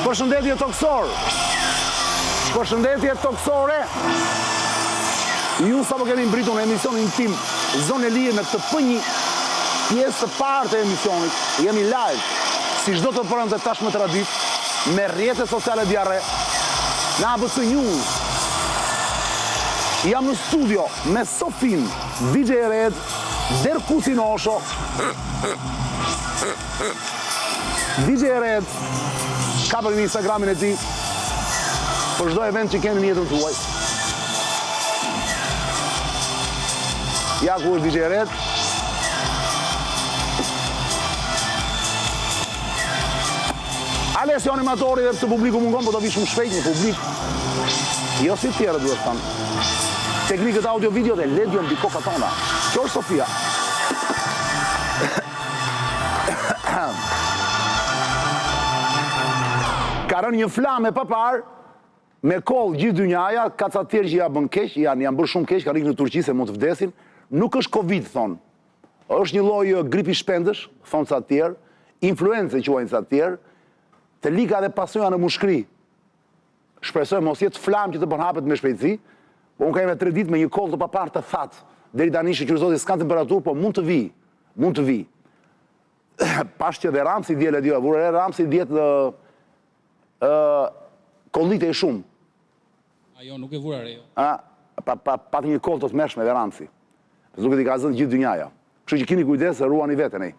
Përshëndetje toksor. Përshëndetje toksore. Ju sa po keni mbritur në emisionin tim Zonë e Lirë në këtë pënjë pjesë të parë të emisionit. Jemi live, si çdo të premte tashmë tradit, me rrjetet sociale diarre, në ABC News. Jam në studio me Sofin, DJ Red, Derkusi Nosho. DJ Red ka për një Instagramin e ti për çdo event që keni në jetën tuaj. Ja ku është DJ Red. Alessio animatori dhe të publiku mungon, po do vi shumë shpejt një publik. Jo si tjera duhet thamë. Teknikët audio-video dhe Ledio mbi koka tona. Kjo është Sofia. Ka rënë një flamë e papar, me kollë gjithë dynjaja, ka ca tjerë që ja bën keq, janë bërë shumë keq, ka rikë në Turqi se mund të vdesin. Nuk është Covid, thonë. Është një lloj gripi shpendësh, thonë ca tjerë, influencë quajnë ca tjerë, të lika dhe pasoja në mushkri. Shpresoj mos jetë flamë që të bën hapet me shpejtësi, po unë kam 3 ditë me një kollë të papar të thatë. Deri tani shqyrëzoti s'ka temperaturë, po mund të vi. Mund të vi. Pash që dhe Ramsi djele dio, vure Ramsi djetë kollite e shumë. Ajo nuk e vura rejo. Pati një kollë të të mërshme dhe Ramsi. Duket i ka zënë gjithë dynjaja. Kështu që kini kujdes e ruani vetën e.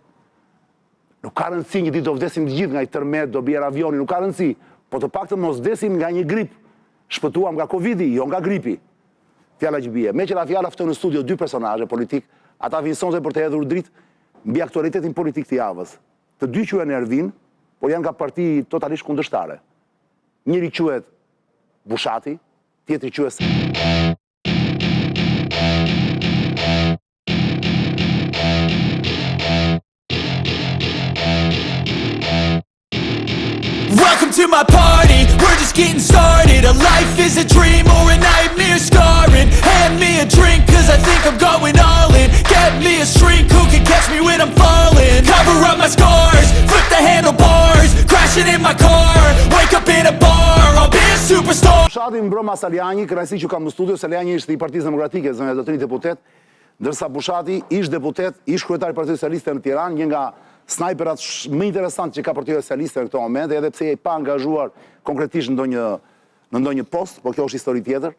Nuk ka rëndësi një ditë do vdesim të gjithë nga i tërmet, do bjerë avioni, nuk ka rëndësi. Po të pak të mos vdesim nga një grip. Shpëtuam nga Covidi, jo nga gripi. Fjala që bie. Me që la fjala fton në studio 2 personazhe politik, ata vinë sonte për të hedhur dritë mbi aktualitetin politik të javës. Të dy quhen Ervin, por janë nga parti totalisht kundërshtare. Njëri quhet Bushati, tjetri quhet Welcome to my party, we're just getting started. A life is a dream or a nightmare scarring. Hand me a drink cause I think I'm going all in. Get me a shrink who can catch me when I'm falling. Cover up my scars, flip the handlebars. Crashing in my car, wake up in a bar. I'll be a superstar. Bushati mbroma Saliani, kënaqësi që kam në studio. Saliani ishte i Partisë Demokratike, zënë zotëri deputet, ndërsa Bushati ish deputet, ish kryetari i Partisë Socialiste në Tiranë, një nga snajperat më interesant që ka Partia Socialiste në këto moment, edhe pse e pa angazhuar konkretisht në ndonjë post, por kjo është histori tjetër.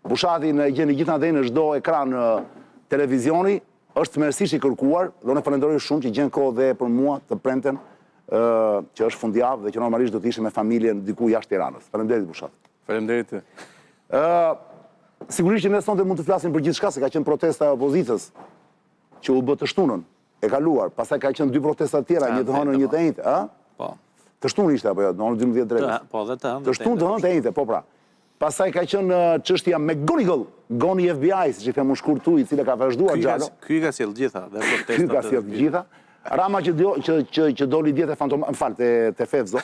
Bushati në gjeni gjithnjë në çdo ekran televizioni, është tmerësisht i kërkuar, dhe unë falenderoj shumë që gjen kohë dhe për mua të premten, që është fundjavë dhe që normalisht do të ishte me familjen diku jashtë Tiranës. Faleminderit Bushati. Faleminderit ty. Sigurisht që ne sonte mund të flasim për gjithçka, se ka qenë protesta e opozitës që u bë të shtunën. E kaluar, pastaj ka qenë 2 protesta tjera, një të hënën, një të njëjtë, a? Po. Të shtunë ishte apo jo, në orën 12 drejtës. Po, dhe të hënë. Të shtunë të hënë të njëjtë, po pra. Pastaj ka qenë çështja me McGonigal, goni FBI, siç i themu shkurt tu, i cila ka vazhduar gjalo. Ky ka sjell gjitha dhe protestat. Ky ka sjell gjitha. Rama që doli djetë e Fantomas, më fal, te Fevzo.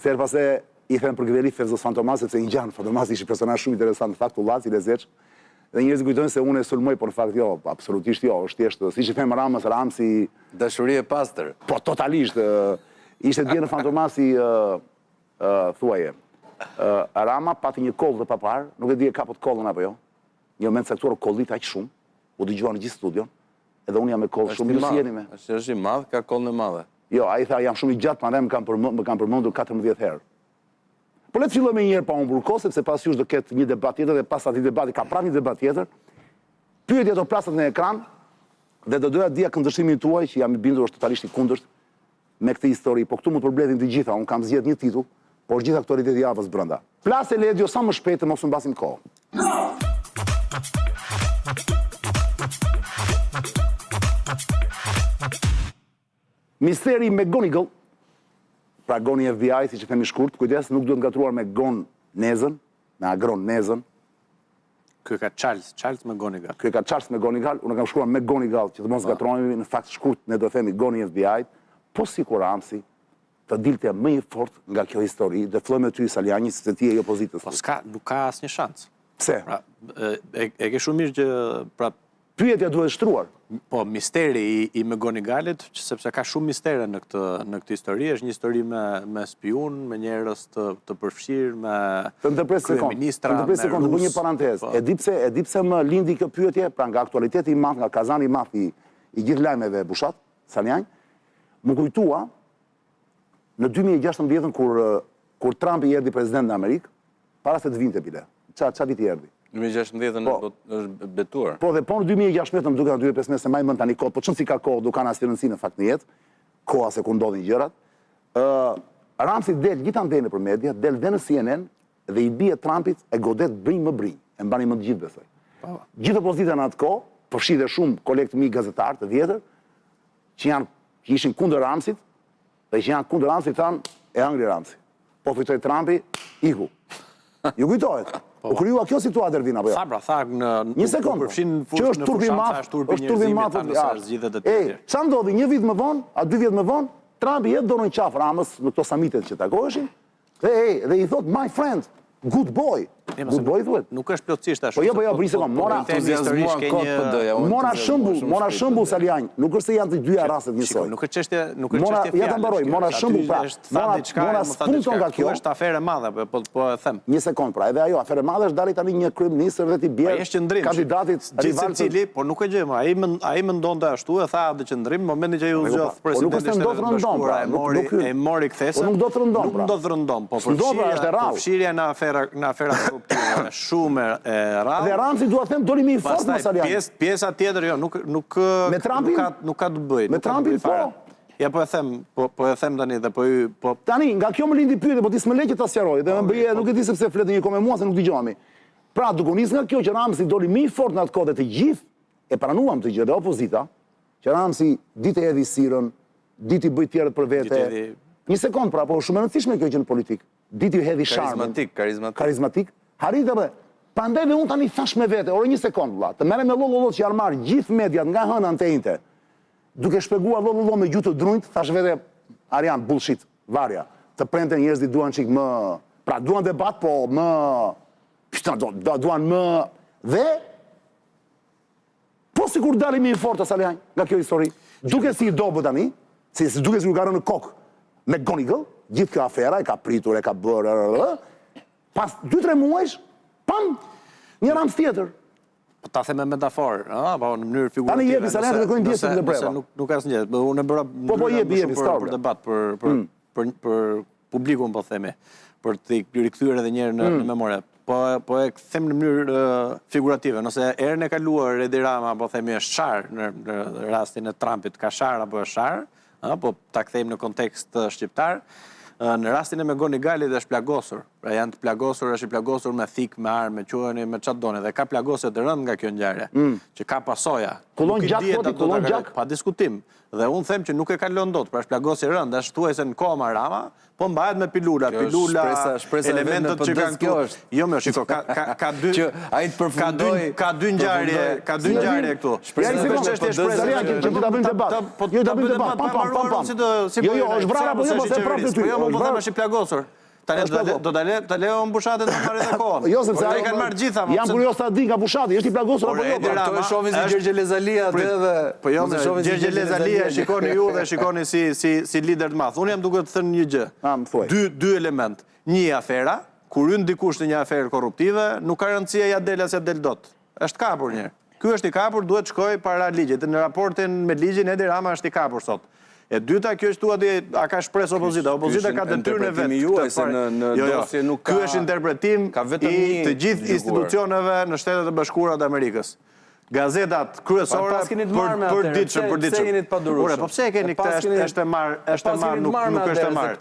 Se pase i them për Gveli Fevzos Fantomas sepse i ngjan Fantomas ishte personazh shumë interesant, në fakt Ullaci lezeç. Dhe njerëzit kujtojnë se unë e sulmoj, por në fakt jo, absolutisht jo, është thjesht, siç i them Ramsi dashuri e pastër. Po totalisht, ishte dje në Fantomasi thuaje. Rama pati një kollë të papar, nuk e di e kapot kollën apo jo. Një moment saktuar kollit aq shumë, u dëgjuan në gjithë studion, edhe unë jam me kollë shumë, ju si jeni me. Është i madh, ka kollën e madhe. Jo, ai tha jam shumë i gjatë, prandaj më kam përmendur 14 herë. Po le të fillojmë me një herë pa humbur kohë, sepse pas jush do ketë një debat tjetër dhe pas atij debati ka prapë një debat tjetër. Pyetja do plasat në ekran dhe do doja dia këndvështrimin tuaj që jam i bindur është totalisht i kundërt me këtë histori, po këtu mund të përbledhin të gjitha, unë kam zgjedhur një titull, por gjithë aktualiteti i javës brenda. Plasë Ledio sa më shpejt të mos u mbasim kohë. Misteri McGonigal, pra goni FBI, si që themi shkurt, kujdes, nuk duhet ngatruar me gon Nezën, me agron Nezën. Ky ka Charles McGonigal. Ky ka Charles McGonigal, unë kam shkruar McGonigal, që të mos ngatrohemi, në fakt shkurt ne do themi goni FBI, po sikur Ramsi të dilte më i fort nga kjo histori, dhe filloj me ty Saliani, se ti e opozitës. Po nuk ka asnjë shans. Pse? Pra, e ke shumë mirë që pra Pyetja duhet shtruar. Po, misteri i Megonigalit, sepse ka shumë mistere në këtë histori, është një histori me spiun, me njerëz të përfshirë, me kryeministra, me Të bëj një parantezë. E di pse më lindi kjo pyetje, pra nga aktualiteti i madh, nga kazani i madh i gjithë lajmeve Bushat, Saljanj, më kujtua në 2016 kur Trumpi erdhi president në Amerikë, para se të vinte bile. Qa viti erdhi? 2016 është betuar. Po dhe po në 2016 më duke në 2015 se maj mend tani kohë, po çon si ka kohë, duke kanë asnjë rëndësi në fakt në jetë, koha se ku ndodhin gjërat. Ramsi del gjithandej nëpër media, del dhe në CNN dhe i bie Trumpit e godet brinj më brinj. E mbani më të gjithë besoj. Gjithë opozita në atë kohë, përfshi dhe shumë kolegë të mi gazetarë të vjetër, që ishin kundër Ramsit, dhe që janë kundër Ramsit thanë e hangri Ramsi. Po fitoi Trumpi, iku. Ju kujtohet? U krijua kjo situatë Ervin apo jo? Tha në një sekond. Që është turpi mat, është turpi mat. Çfarë ndodhi një vit më vonë, a 2 vjet më vonë, Trumpi jep dorën qaf Ramës në këto samitet që takoheshin, dhe i thot my friend, good boy. Good boy thuhet. Nuk është plotësisht ashtu. Po jo, bëri sekond, mora shembull Saljanj, nuk është se janë të dyja rastet njësoj. Nuk është çështje fjalë. Ja ta mbaroj, mora shembull pra. Mora spunto nga kjo. Është afere e madhe, po e them. Një sekond pra, edhe ajo afere e madhe është dali tani një kryeminist dhe ti bie kandidatit rival secili, por nuk e gjejmë. Ai mendonte ashtu, e tha atë qendrim, momentin që ai u zgjodh presidenti e mori kthesën. Nuk do të rëndon. Nuk do të rëndon, po përfshirja në afera shumë e rrallë. Dhe Ramsi dua të them doli më i fortë në Saljanj. Pjesa tjetër jo, nuk me Trumpin nuk ka të bëjë. Me Trumpin po. Ja po e them tani dhe po tani nga kjo më lindi pyetje, po ti s'më leqë ta sqaroj. Dhe më bëje, nuk e di sepse flet një kohë me mua se nuk dëgjohemi. Pra duke nis nga kjo që Ramsi doli më i fortë në atë kohë të gjithë e pranuam të gjë dhe opozita, që Ramsi ditë e hedhi sirën, ditë i bëj tjerët për vete. Një sekond pra, po shumë e rëndësishme kjo gjë në politikë. Ditë i hedhi sharmin. Karizmatik. Harritë dhe, prandaj dhe unë tani thash me vete, ore një sekond vlla, të merrem me lollollo që janë marrë gjithë mediat nga hëna të njëjtë. Duke shpjeguar lollollo me gjuhë të drunjt, thash vete, Arian, bullshit, varja. Të prente njerëzit duan çik më, pra duan debat, po më duan më dhe po sikur dalim më i fortë Saljanj nga kjo histori. Duke si i dobët tani, duke si u ka rënë në kokë me Gonigal, gjithë kjo afera e ka pritur, e ka bërë, pas 2-3 muajsh, pam, një Rams tjetër. Po ta them me metaforë, po në mënyrë figurative. Tani jepi Saljanj dhe kojnë pjesën e breva. Nuk asnjë, unë e bëra për debat, për publikun po themi, për të rikthyer edhe një herë në memorie. Po e them në mënyrë figurative, nëse erën e kaluar Edi Rama po themi është shar në rastin e Trumpit, ka shar apo është shar, po ta kthejmë në kontekst shqiptar. Në rastin e Megonigalit është plagosur. Pra janë të plagosur, është i plagosur me thik, me armë, me quheni, me çfarë doni, dhe ka plagosje të rënd nga kjo ngjarje, që ka pasoja. Kullon gjak. Pa diskutim. Dhe unë them që nuk e kalon dot, pra është plagosje e rënd, është thuajse në koma Rama, po mbahet me pilula, elementet që kanë këtu. Jo më shiko, ka dy që ai të përfundoi, ka dy ngjarje këtu. Ja një sekondë, Saljanj, që ta bëjmë debat. Jo ta bëjmë debat, pam. Jo, është vrarë apo jo, mos e prapë ty. Jo, më them është i plagosur. Tani do ta leo Bushatin të marrë edhe kohën. Jo, sepse ai kanë marrë gjitha. Jam kurioz ta di nga Bushati, është i plagosur apo jo? Këto e shohin si Gjergj Lezalia atë dhe po jo, Gjergj Lezalia shikoni ju dhe shikoni si lider të madh. Unë jam duke të thënë një gjë. Dy element. Një afera, kur hyn dikush në një aferë korruptive, nuk ka rëndësi ja del as ja del dot. Është kapur një. Ky është i kapur, duhet shkojë para ligjit. Në raportin me ligjin Edi Rama është i kapur sot. E dyta, kjo është tuati, a ka shpresë opozita. Opozita ka detyrën e vetë. Ky është interpretim i të gjithë institucioneve në Shtetet e Bashkuara të Amerikës. Gazetat kryesore për ditëshëm. Po pse e keni këtë, është e marrë, nuk është e marrë.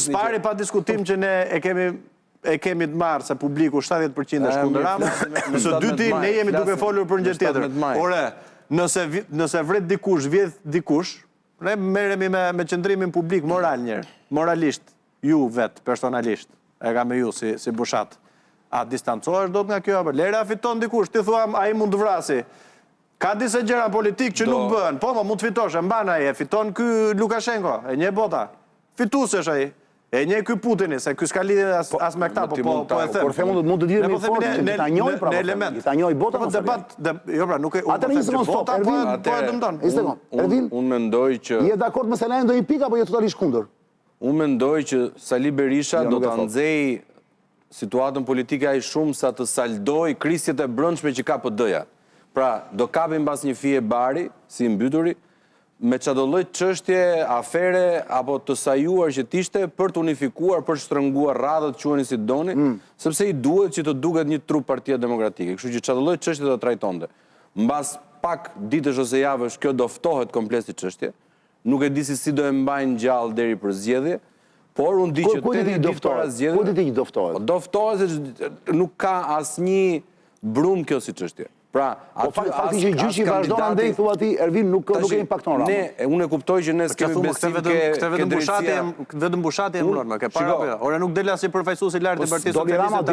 Spari pa diskutim që ne e kemi të marrë se publiku 70% është kundër Ramës, së dyti ne jemi duke folur për një tjetër. Ore, nëse vret dikush, vjedh dikush, ne merremi me qëndrimin publik moral njërë, moralisht, ju vetë, personalisht, e ka me ju si Bushat. A distancohesh do të nga kjo, lere a fiton dikush, ti thua a i mund të vrasi. Ka disa gjëra politik që nuk bëhen, po mund të fitosh, e mbana e fiton ky Lukashenko, e një bota. Fitusesh ai. E një ky Putini, se ky s'ka lidhje as me këta, po e them. Por themon mund të lidhemi fort që ta njohë pra. Në element. Ta njohë bota. Po debat, jo pra, nuk e Atë një sekond stop, Ervin, po e dëmton. Një sekond. Ervin, unë mendoj që je dakord me Selajin ndonjë pikë apo je totalisht kundër? Unë mendoj që Sali Berisha do ta nxejë situatën politike aq shumë sa të saldoj krisjet e brendshme që ka PD-ja. Pra, do kapim mbas një fije bari, si mbyturi, me çdo lloj çështje, afere apo të sajuar që t'ishte për të unifikuar, për shtrënguar radhët, quheni si doni, sepse i duhet që të duket një trup Partia Demokratike. Kështu që çdo lloj çështje do trajtonte. Mbas pak ditësh ose javësh kjo do ftohet komplet si çështje. Nuk e di si do e mbajnë gjallë deri për zgjedhje, por unë di që 80 ditë para zgjedhjeve. Ku ditë që do ftohet? Do ftohet se nuk ka asnjë brum kjo si çështje. Pra, fakti që gjyqi vazhdon andej thua ti, Ervin nuk e impakton Ramën. Unë e kuptoj që ne kemi besim vetëm bushati e mbron, më ke para apo jo? Ora nuk del as i përfaqësues i lartë i Partisë Socialiste.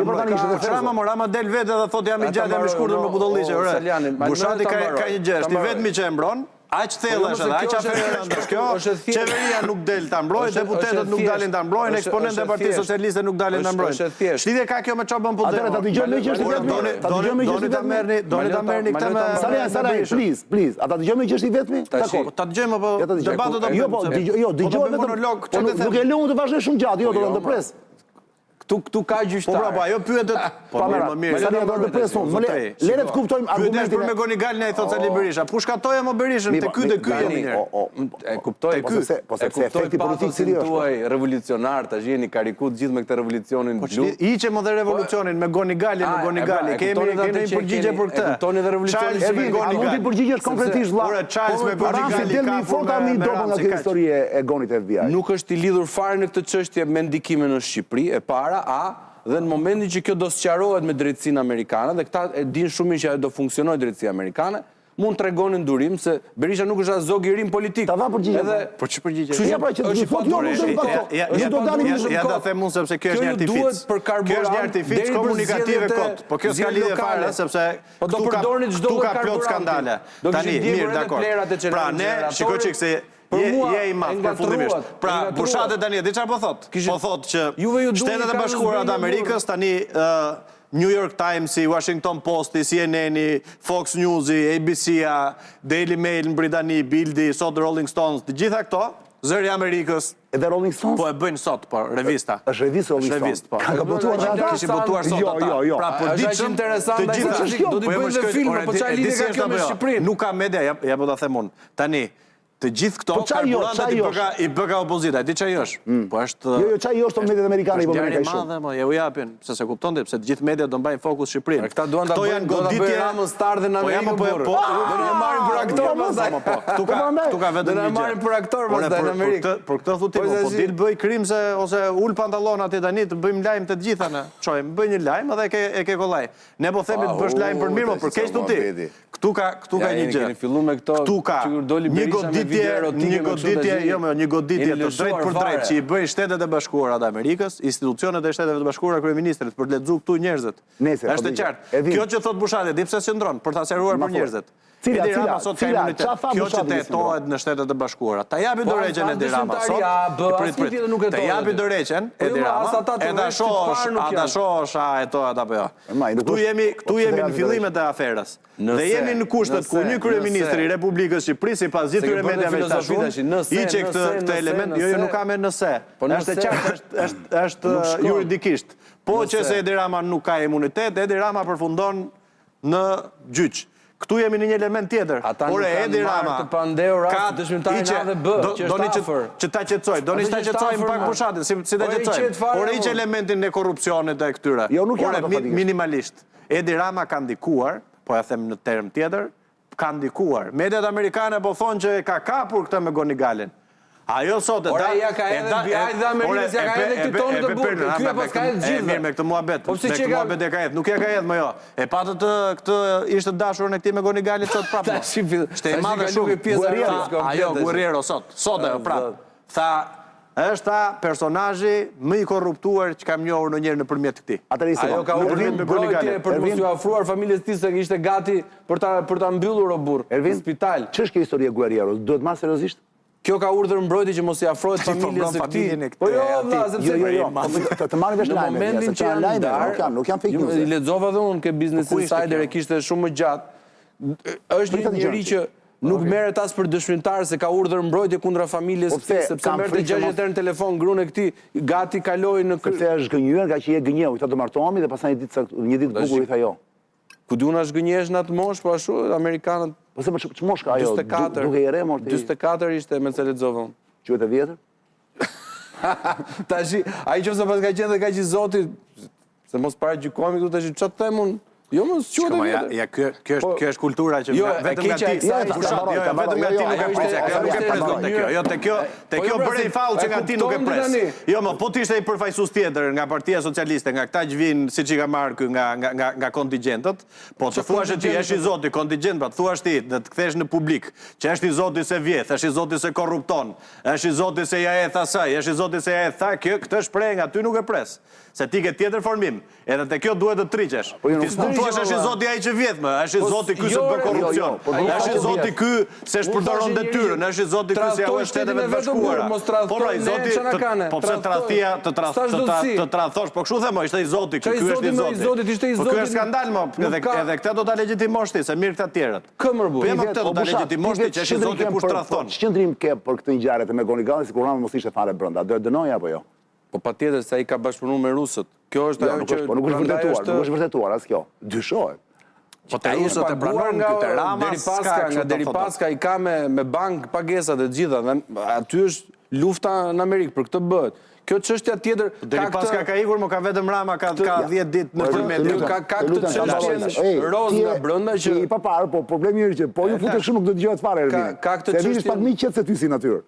Rama del vetë dhe thotë jam i gjatë, jam i shkurtër me budolliçe. Ora, bushati ka një gjë, është i vetmi që e mbron. Aq thellë është edhe, aq aferë kjo. Qeveria nuk del ta mbrojë, deputetët nuk dalin ta mbrojnë, eksponentët e Partisë Socialiste nuk dalin ta mbrojnë. Lidhje ka kjo me çfarë bën Podemos? Atëherë ta dëgjojmë që është i vetmi. Ta dëgjojmë që është i vetmi. Doni ta merrni këtë me Salaj, please. Ata dëgjojmë që është i vetmi? Dakor. Ta dëgjojmë apo debatën do bëjmë? Jo, dëgjoj vetëm. Nuk e lëmë të vazhdoj shumë gjatë, jo, do të ndërpres. Këtu ka gjyqtar. Po ajo pyetet. Po më mirë. Sa do të presun. Le të kuptojmë argumentin. Për me Gonigalin ai thot Sali Berisha. Po shkatoje më Berishën te ky E kuptoj. Po se efekti politik si është. Tuaj revolucionar tash jeni karikut gjithë me këtë revolucionin blu. Hiqem edhe revolucionin me Gonigali. Kemi një përgjigje për këtë. Kuptoni edhe revolucionin me Gonigali. Mund të përgjigjesh konkretisht vëlla. Ora Charles me Gonigali ka forta mi dobën nga kjo histori e Gonit FBI. Nuk është i lidhur fare në këtë çështje me ndikimin në Shqipëri e para dhe në momentin që kjo do sqarohet me drejtsinë amerikane dhe këta e din shumë që ajo do funksionojë drejtësia amerikane, mund tregonin durim se Berisha nuk është as zog i rim politik. Ta va përgjigje. Po ç'i përgjigje? Kështu pra që do thotë jo nuk është pato. Ja ta them unë sepse kjo është një artific. Kjo është një artific komunikativ kot. Po kjo s'ka lidhje fare sepse këtu ka plot skandale. Tani mirë, dakor. Pra ne shikoj çik se je i madh përfundimisht. Pra, bushatet tani, di çfarë po thot? Po thot që Shtetet e Bashkuara të Amerikës tani New York Times, Washington Post, CNN, Fox News, ABC-a, Daily Mail në Britani, Bildi, sot Rolling Stones, të gjitha këto, zëri Amerikës. Edhe Rolling Stones? Po e bëjnë sot, po, revista. Është revistë Rolling Stones. Ka botuar ata? Kishin botuar sot ata. Jo. Pra, përditshëm të gjitha. Do t'i bëjnë dhe filma, po çfarë lidhje ka kjo me Shqipërinë? Nuk ka media, ja po ta them unë. Tani, të gjithë këto karburantet i bëka opozita. Di çaj është? Po është Jo, çaj është të mediat amerikane po merren kaq shumë. Madhe, ja u japin, se kuptonte, pse të gjithë mediat do mbajnë fokus Shqipërinë. Këta duan ta bëjnë Ramën star dhe në Amerikë. Po, do na marrin për aktor pastaj. Këtu ka vetëm do na marrin për aktor pastaj në Amerikë. Për këtë thotë po dil bëj krim ose ul pantallon aty tani të bëjmë lajm të gjitha ne. Çojmë, bëj një lajm edhe e ke kollaj. Ne po themi të bësh lajm për mirë, por keq tuti. Këtu ka një gjë. Keni filluar me këto. Këtu ka një goditje të drejt për drejt që i bëjnë Shtetet e Bashkuara të Amerikës, institucionet e Shteteve të Bashkuara kryeministrit për të lexuar këtu njerëzit. Është e qartë. Kjo që thot Bushati, di pse qëndron për ta seruar për njerëzit. Edi Rama sot ka imunitet. Kjo që tetohet në Shtetet e Bashkuara. Ta japi dorëheqjen Edi Rama sot. Ta japi dorëheqjen Edi Rama. Ata shohësh hetohet apo jo. Këtu jemi në fillimet e aferës. Dhe jemi në kushtet ku një kryeministri i Republikës Shqipërisë sipas gjithë kryemediave të tashun hiqe këtë element, jo nuk ka me nëse. Është e qartë, është juridikisht. Po që se Edi Rama nuk ka imunitet, Edi Rama përfundon në gjyq. Këtu jemi në një element tjetër. Ore, Edi Rama ka që ta qetësoj. Doni ta qetësojmë pak Bushatin, si ta qetësojmë. Ore, hiq elementin e korrupsionit e këtyre. Ore, minimalisht. Edi Rama ka ndikuar, po ja them në term tjetër, ka ndikuar. Mediat amerikane po thonë që ka kapur këtë me Gonigalin. Ajo sot Ora ja ka edhe FBI dhe Amerikës ja ka edhe këtë tonë të burë. Ky apo ka edhe gjithë. Mirë me këtë muhabet. Me këtë muhabet e ka edhe. Nuk ja ka edhe më jo. E patët këtë ishte dashur në këtij me Gonigalin sot prapë. Ishte e madhe shumë. Ajo Guerriero sot. Sot ajo prapë. Tha është ta personazhi më i korruptuar që kam njohur ndonjëherë nëpërmjet këtij. Ajo ka urrim brojtje për të mos u afruar familjes tij se ishte gati për ta mbyllur o burr në spital. Ç'është kjo histori e Guerrieros? Duhet marrë seriozisht? Kjo ka urdhër mbrojtje që mos i afrohet familjes së këtij. Po jo, vëlla, sepse të marrin vesh në lajme. momentin që janë ndarë, nuk janë fake news. I lexova dhe unë ke Business Insider e kishte shumë më gjatë. Është një njerëz që nuk merret as për dëshmitar se ka urdhër mbrojtje kundra familjes së këtij, sepse merrte 60 herë në telefon gruan e këtij, gati kaloi në sepse është gënjur nga që je gënjeu, i tha do martohemi dhe pastaj një ditë bukur i tha jo. Ku diun as gënjesh në atë moshë, po ashtu amerikanët. Po se ç'mosh ka ajo? Duke i re morti. 44 ishte me se lexova unë. Quhet e vjetër? Tash ai nëse pas ka qenë dhe ka qenë zoti, se mos paragjykojmë këtu tash ç'të them unë. Jo, mos quhet e vjetër. Ja, kjo është kultura që vetëm nga ti, vetëm nga ti nuk e pres. Kjo nuk e pres dot kjo. Jo, te kjo bërej faull që nga ti nuk e pres. Jo, më po të ishte i përfaqësues tjetër nga Partia Socialiste, nga këta që vinë siç i ka marrë ky nga kontingjentët, po të thuash ti është i zoti kontingjent, pra të thuash ti, të kthesh në publik, që është i zoti se vjedh, është i zoti se korrupton, është i zoti se ja e tha asaj, është i zoti se ja e tha kjo, këtë shpreh nga ty nuk e pres. Se ti ke tjetër formim, edhe te kjo duhet të triqesh. Është i zoti ai që vjedh më, është i zoti ky se bën korrupsion. Është i zoti ky se shpërdoron detyrën, është i zoti ky se ja u Shteteve të Bashkuara. Po pra, i zoti, po pse tradhtia të tradhtosh, po kështu them, ishte i zoti ky, ky është i zoti. Po ky është skandal më, edhe këtë do ta legjitimosh ti, se mirë këta tjerët. Këmbër bu. Po jam këtë do ta legjitimosh ti që është i zoti kush tradhton. Ç'qendrim ke për këtë ngjarje të Megonigallit, sikur Rama mos ishte fare brenda, do e dënoj apo jo? Po patjetër se ai ka bashkëpunuar me rusët. Kjo është ajo që nuk është vërtetuar, nuk është vërtetuar as kjo. Dyshohet. Po te rusët e pranojnë këtë Rama nga Deripaska i ka me bank pagesat e gjitha, dhe aty është lufta në Amerikë për këtë bëhet. Kjo çështja tjetër Deripaska ka ikur, më ka vetëm Rama ka 10 ditë në përmendje. Ka këtë çështje roz nga brenda që i papar, po problemi është që po ju futet shumë nuk do dëgjohet fare Ervin. Ka këtë çështje. Se pak më qet se ty si natyrë.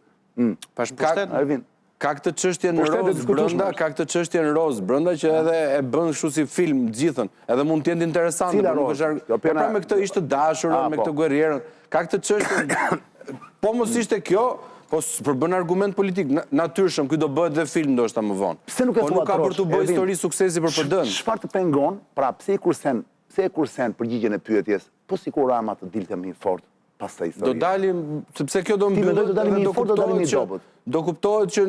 Pash pushtet Ervin. Ka këtë çështje në roz brenda, ka këtë çështje në roz brenda që edhe e bën kështu si film gjithën, edhe mund të jetë interesante, por nuk është. Pra me këtë ishte dashurën, me këtë guerrierën. Ka këtë çështje. Po mos ishte kjo, po përbën argument politik. Natyrshëm, ky do bëhet dhe film ndoshta më vonë. Po nuk ka për të bërë histori suksesi për PD-n. Çfarë të pengon? Pra pse e kursen përgjigjen e pyetjes? Po sikur Rama të dilte më fort pas kësaj historie. Do dalim, sepse kjo do mbyllet, do kuptohet që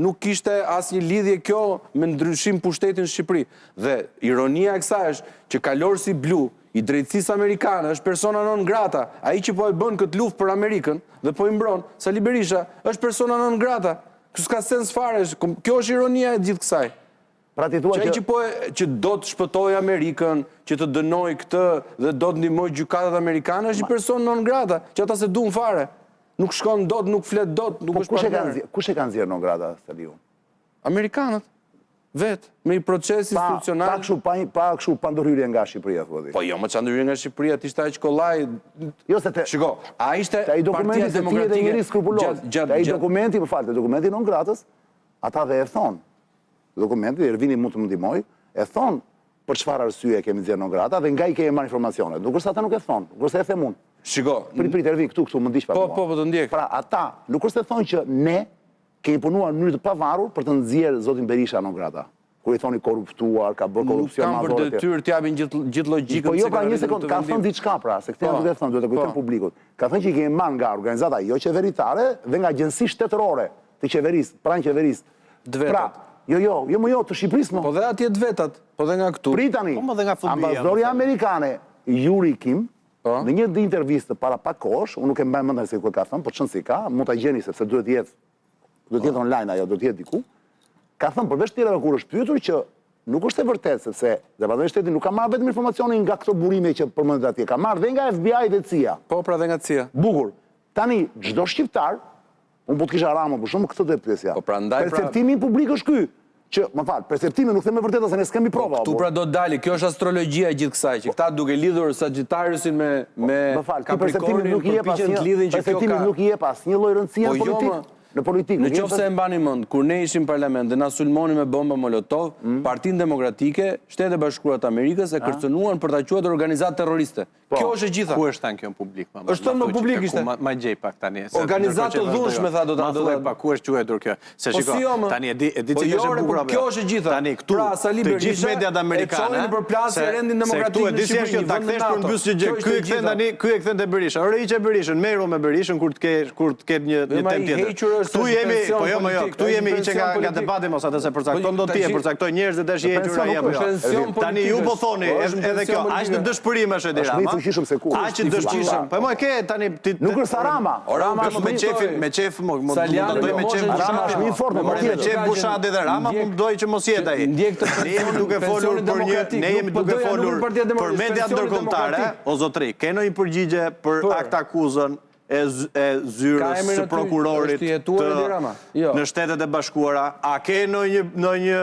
nuk kishte asnjë lidhje kjo me ndryshim pushtetin në Shqipëri. Dhe ironia e kësaj është që Kalorsi Blu, i drejtësisë amerikane, është persona non grata. Ai që po e bën këtë luftë për Amerikën dhe po i mbron, Sali Berisha, është persona non grata. S'ka sens fare, kjo është ironia e gjithë kësaj. Pra ti thua që do të shpëtojë Amerikën, që të dënoj këtë dhe do të ndihmoj gjykatat amerikane, është një person non grata, që ata se duan fare. Nuk shkon dot, nuk flet dot, nuk është partner. Kush e kanë nxjerrë non grata Saliu? Amerikanët. Vet, me një proces institucional. Pa kështu pandorhyrje nga Shqipëria, thua ti. Po jo, më çandryrje nga Shqipëria, ishte aq kollaj. Jo se te. Shiko, ai ishte Partia Demokratike. Ai dokumenti, më falte, dokumenti non gratës, ata dhe e thon. Dokumenti, Ervini mund të më ndihmoj, e thon për çfarë arsye kemi nxjerrë non grata dhe nga i kemi marrë informacione. Nuk është ata nuk e thon, nuk është e them unë. Shiko. Prit Ervin këtu më ndiq pak. Po të ndjek. Pra ata nuk është e thonë që ne kemi punuar në mënyrë të pavarur për të nxjerrë zotin Berisha non grata. Kur i thoni korruptuar, ka bërë korrupsion madhore. Nuk kanë për detyrë të japin gjithë logjikën. Po jo, pra një sekond, ka thënë diçka pra, se këtë duhet të thonë, duhet të kujtojmë publikut. Ka thënë që i kemi marrë nga organizata jo qeveritare dhe nga agjenci shtetërore të qeverisë, pranë qeverisë. Pra, jo, të Shqipërisë më. Po dhe atje të vetat, po dhe nga këtu. Pritani, ambasadorja amerikane, Yuri Kim, në një intervistë para pak kohësh, unë nuk e mbaj mend se ku ka thënë, po çon si ka, mund ta gjeni sepse duhet të jetë online ajo, duhet të jetë diku. Ka thënë përveç tjerave kur është pyetur që nuk është e vërtetë sepse Departamenti i Shtetit nuk ka marrë vetëm informacionin nga këto burime që përmendet atje, ka marrë dhe nga FBI dhe CIA. Po, pra dhe nga CIA. Bukur. Tani çdo shqiptar, unë po të kisha Rama për shumë këtë do të pyesja. Po prandaj perceptimi publik është ky. Që, më fal, perceptimi nuk them me vërtetë se ne s'kemi prova. Tu pra do të dali, kjo është astrologjia e gjithë kësaj, që këta duke lidhur Sagittariusin me Capricornin, përpiqen të lidhin që kjo ka. Perceptimi nuk i jep asnjë lloj rëndësie politik. në politikë. Në qoftë se e mbani mend, kur ne ishim në parlament dhe na sulmoni me bomba Molotov, Partinë Demokratike, Shtetet e Bashkuara të Amerikës e kërcënuan për ta quajtur organizatë terroriste. Kjo është e gjitha. Ku është tani kjo në publik? Është thënë në publik ishte. Ma gjej pak tani. Organizatë të dhunshme tha do ta thuaj pak ku është quajtur kjo. Se shiko, tani e di ç'është e bukur apo. Kjo është e gjitha. Tani këtu pra Sali të Berisha gjithë mediat amerikane në përplasje rendin demokratik në Shqipëri. Ta kthesh për mbysje gjë. Ky e kthen tani, ky e kthen te Berisha. Ore hiqe Berishën, merru me Berishën kur të ketë një temë tjetër. Këtu jemi, po jo, këtu jemi hiqe nga debati mos atë se përcakton do të jetë, përcaktoj njerëzit tash i hequr ai apo jo. Tani ju po thoni edhe kjo, aq në dëshpërim është Edi Rama. Aq në dëshpërim. Po më ke tani nuk është Rama. Rama me qef mund të doj me qef Rama është më i fortë me qef Bushati dhe Rama mund doj që mos jetë ai. Ne jemi duke folur për ne jemi duke folur për mediat ndërkombëtare, o zotri, ke ndonjë përgjigje për akt akuzën e zyrës së prokurorit në Shtetet e Bashkuara? A ke ndonjë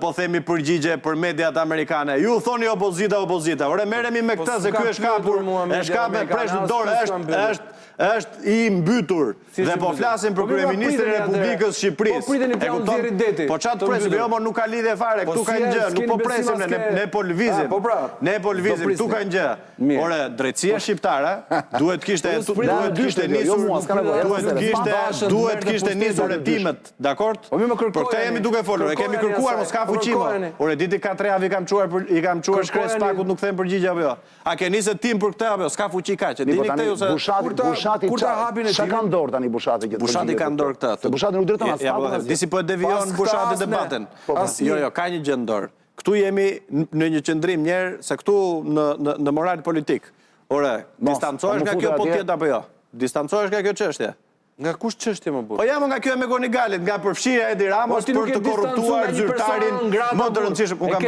po themi përgjigje për mediat amerikane? Ju thoni opozita. Ore merremi me këtë se ky është kapur, me presh në dorë, është i mbytur dhe po flasim për kryeministrin e Republikës Shqipërisë. Po priteni planin zjerrit deti. Po çfarë presim? Jo, nuk ka lidhje fare, këtu ka gjë, nuk po presim ne po lëvizim. Ne po lëvizim, këtu ka gjë. Ore, drejtësia shqiptare duhet kishte kishte nisur hetimet, dakord? Për këtë jemi duke folur, e kemi kërkuar mos ka fuqi. Ore, ditë 4 javë i kam çuar shkres pakut, nuk them përgjigje apo jo. A ke nisë tim për këtë apo jo? S'ka fuqi kaq. Dini këtë ju se kur ta hapin e ka ndor tani Bushati gjithë. Bushati ka ndor këtë. Se Bushati nuk drejton as pak. Disi po e devijon Bushati debatin. Jo, ka një gjë ndor. Këtu jemi në një qendrim njerë se këtu në moral politik. Ore, distancohesh nga kjo po tjetë apo jo? Distancohesh nga kjo çështje? Nga kush çështje më burr? Po jam nga kjo me Gonigalit, nga përfshirja e Edi Ramos për të korruptuar zyrtarin më të rëndësishëm. Unë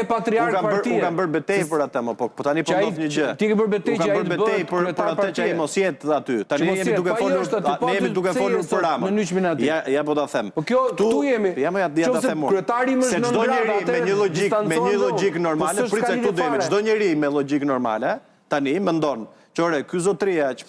kam bërë betejë për atë, po tani po ndodh një gjë. Ti ke bërë betejë që ai të bëhet për atë që ai mos jetë aty. Tani ne jemi duke folur për Ramën. Ja po ta them. Po kjo këtu jemi. Ja më ja ta them unë. Se çdo njeri me një logjik normale, prit se këtu do jemi. Çdo njeri me logjik normale tani mendon Qore, ky zotria që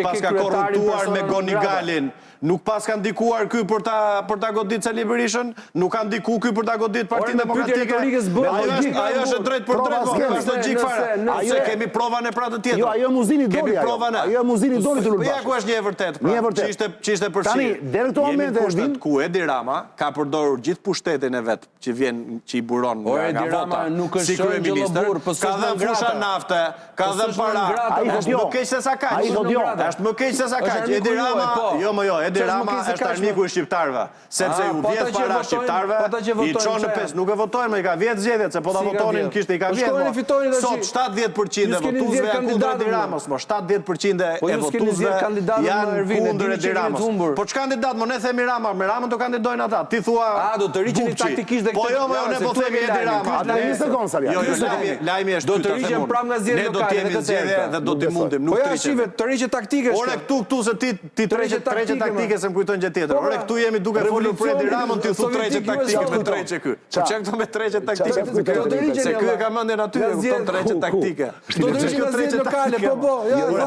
paska korruptuar me Gonigalin, nuk paska ndikuar ky për ta godit Sali Berishën, nuk ka ndiku ky për ta godit Partinë Demokratike. Ajo është drejt për drejt, është logjik fare. Se kemi provën e pra të tjetër. Jo, ajo muzini doli ajo. Ajo muzini doli të Lulbash. Ja ku është një e vërtet. Një e vërtet. Që ishte përfshirë. Tani, deri këto momente kushtet ku Edi Rama ka përdorur gjithë pushtetin e vet që vjen që i buron nga vota. Si kryeministër, ka dhënë fusha nafte, ka dhënë para. Është më keq se sa kaq. Është më keq se sa kaq. Edi Rama, jo, Edi Rama është armiku i shqiptarëve, sepse ju vjet para shqiptarëve, i çon në pesë, nuk e votojnë, më i ka vjet zgjedhjet, se po ta votonin kishte i ka vjet. Sot 70% e votuesve janë kundër Edi Ramës, mo 70% e votuesve janë kundër Edi Ramës. Po ç'ka kandidat, mo ne themi Rama, me Ramën do kandidojnë ata. Ti thua, do të riqeni taktikisht dhe po jo, ne po themi Edi Rama. Një sekond Sali. Jo, lajmi është do të riqen pranë nga zgjedhjet lokale dhe do të mundim, nuk të riqen. Po të riqe taktike. Ore këtu se ti treqe taktike se më kujton gjë tjetër. Ore këtu jemi duke folur për Edi Ramën, ti thu treqe taktike me treqe ky. Po çka këto me treqe taktike? Se ky e ka mendjen aty, kupton treqe taktike. Do të riqen zgjedhjet lokale, po,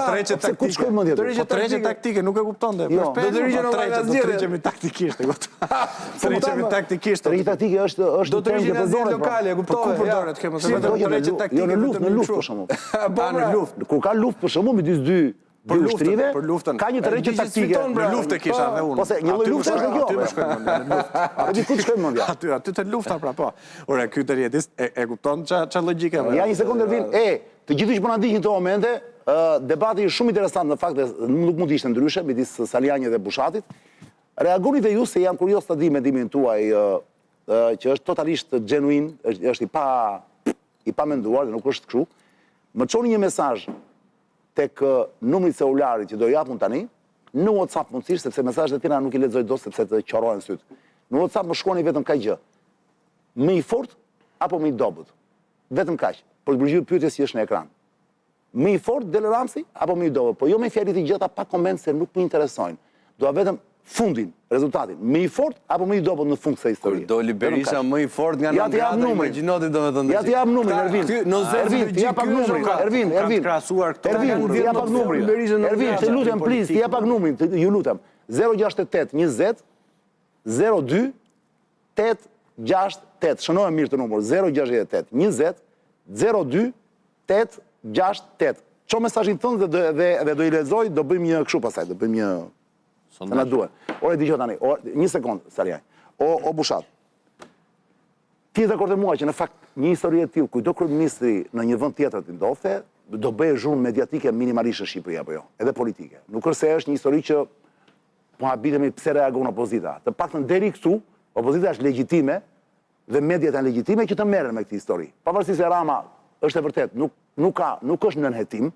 treqe taktike. Ku shkoj mendja? Treqe taktike, nuk e kuptonte. Do të riqen nga zgjedhjet. Treqemi taktikisht, e kupton. Treqemi taktikisht. Treqe taktike është do të riqen nga zgjedhjet lokale, kupton. Ku përdoret kjo mos e treqe taktike në luftë për shembull. Në luftë. Kur ka luftë për shembull midis dy ushtrive, ka një treqe taktike. Në luftë kisha edhe unë. Po se një lloj lufte është kjo. Aty më shkojmë në luftë. Aty ku shkojmë mendja? Aty te lufta pra po. Ore ky të rjetis e kupton ç'a logjike apo? Ja një sekondë Ervin. Të gjithë që po na ndiqin këto momente, debati është shumë interesant në fakt, nuk mund të ishte ndryshe midis Salianit dhe Bushatit. Reagoni dhe ju se jam kurioz të di mendimin tuaj që është totalisht genuin, është i pa menduar dhe nuk është kështu. Më çoni një mesazh tek numri celularit që do japun tani, në WhatsApp mundësisht, sepse mesazhet e tjera nuk i lexoj dot sepse të qorohen syt. Në WhatsApp më shkruani vetëm kaq gjë. Më i fort apo më i dobët? Vetëm kaq, për të përgjigjer pyetjes që është në ekran. Më i fort Del Ramsi apo më i dobët? Po jo me fjalë të gjata pa koment se nuk më interesojnë. Dua vetëm fundin, rezultatin. Më i fort apo më i dobët në fund kësaj historie? Doli Berisha më i fort nga Nangrata, imagjinoti domethënë. Ja të jap numrin Ervin. Ervin, ti jap pak numrin. Ervin, krahasuar këto. Ervin, ti jap pak numrin. Ervin, të lutem please, ti jap pak numrin, ju lutem. 068 20 02 868. Shënojmë mirë të numër, 068 20 02 868. Qo mesazhin tënd dhe do i lexoj, do bëjmë një kështu pastaj, do bëjmë një se na duhet. Ore dëgjoj tani, një sekond, Saliaj. O Bushat. Ti je dakord me mua që në fakt një histori e tillë, kujdo kryeministri në një vend tjetër të ndodhte, do bëjë zhurmë mediatike minimalisht në Shqipëri apo jo, edhe politike. Nuk është se është një histori që po habitemi pse reagon opozita. Të paktën deri këtu, opozita është legjitime dhe mediat janë legjitime që të merren me këtë histori. Pavarësisht se Rama është e vërtet, nuk është nënhetim,